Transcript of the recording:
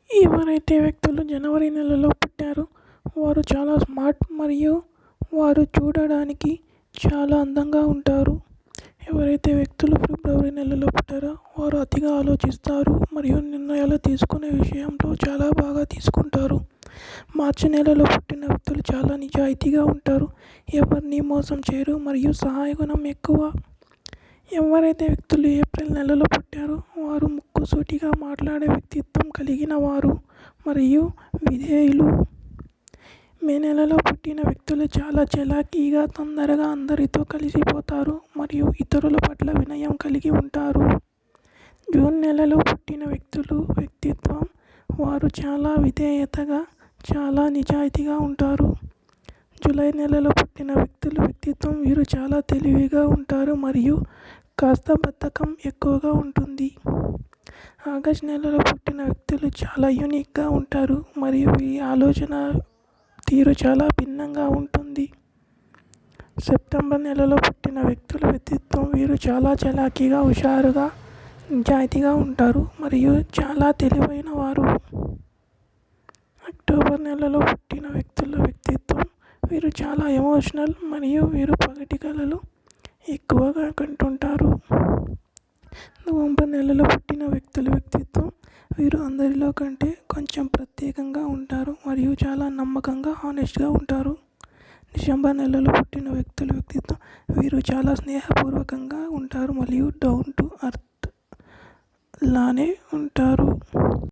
ఎవరైతే వ్యక్తులు జనవరి నెలలో పుట్టారో వారు చాలా స్మార్ట్ మరియు వారు చూడడానికి చాలా అందంగా ఉంటారు. ఎవరైతే వ్యక్తులు ఫిబ్రవరి నెలలో పుట్టారో వారు అతిగా ఆలోచిస్తారు మరియు నిర్ణయాలు తీసుకునే విషయంలో చాలా బాగా తీసుకుంటారు. మార్చి నెలలో పుట్టిన వ్యక్తులు చాలా నిజాయితీగా ఉంటారు. ఎవరిని మోసం చేయరు మరియు సహాయ గుణం ఎక్కువ. ఎవరైతే వ్యక్తులు ఏప్రిల్ నెలలో పుట్టారో వారు ముక్కుసూటిగా మాట్లాడే వ్యక్తిత్వం కలిగిన వారు మరియు విధేయులు. మే నెలలో పుట్టిన వ్యక్తులు చాలా చలాకీగా తొందరగా అందరితో కలిసిపోతారు మరియు ఇతరుల పట్ల వినయం కలిగి ఉంటారు. జూన్ నెలలో పుట్టిన వ్యక్తులు వ్యక్తిత్వం వారు చాలా విధేయతగా చాలా నిజాయితీగా ఉంటారు. జూలై నెలలో పుట్టిన వ్యక్తుల వ్యక్తిత్వం వీరు చాలా తెలివిగా ఉంటారు మరియు కాస్త బద్ధకం ఎక్కువగా ఉంటుంది. ఆగస్ట్ నెలలో పుట్టిన వ్యక్తులు చాలా యూనిక్గా ఉంటారు మరియు వీరి ఆలోచన తీరు చాలా భిన్నంగా ఉంటుంది. సెప్టెంబర్ నెలలో పుట్టిన వ్యక్తుల వ్యక్తిత్వం వీరు చాలా చలాకీగా హుషారుగా నిజాయితీగా ఉంటారు మరియు చాలా తెలివైన వారు. అక్టోబర్ నెలలో పుట్టిన వ్యక్తుల వ్యక్తిత్వం వీరు చాలా ఎమోషనల్ మరియు వీరు పగటి కలలు ఎక్కువగా కంటుంటారు. నవంబర్ నెలలో పుట్టిన వ్యక్తుల వ్యక్తిత్వం వీరు అందరిలో కంటే కొంచెం ప్రత్యేకంగా ఉంటారు మరియు చాలా నమ్మకంగా హానెస్ట్గా ఉంటారు. డిసెంబర్ నెలలో పుట్టిన వ్యక్తుల వ్యక్తిత్వం వీరు చాలా స్నేహపూర్వకంగా ఉంటారు మరియు డౌన్ టు ఎర్త్ లానే ఉంటారు.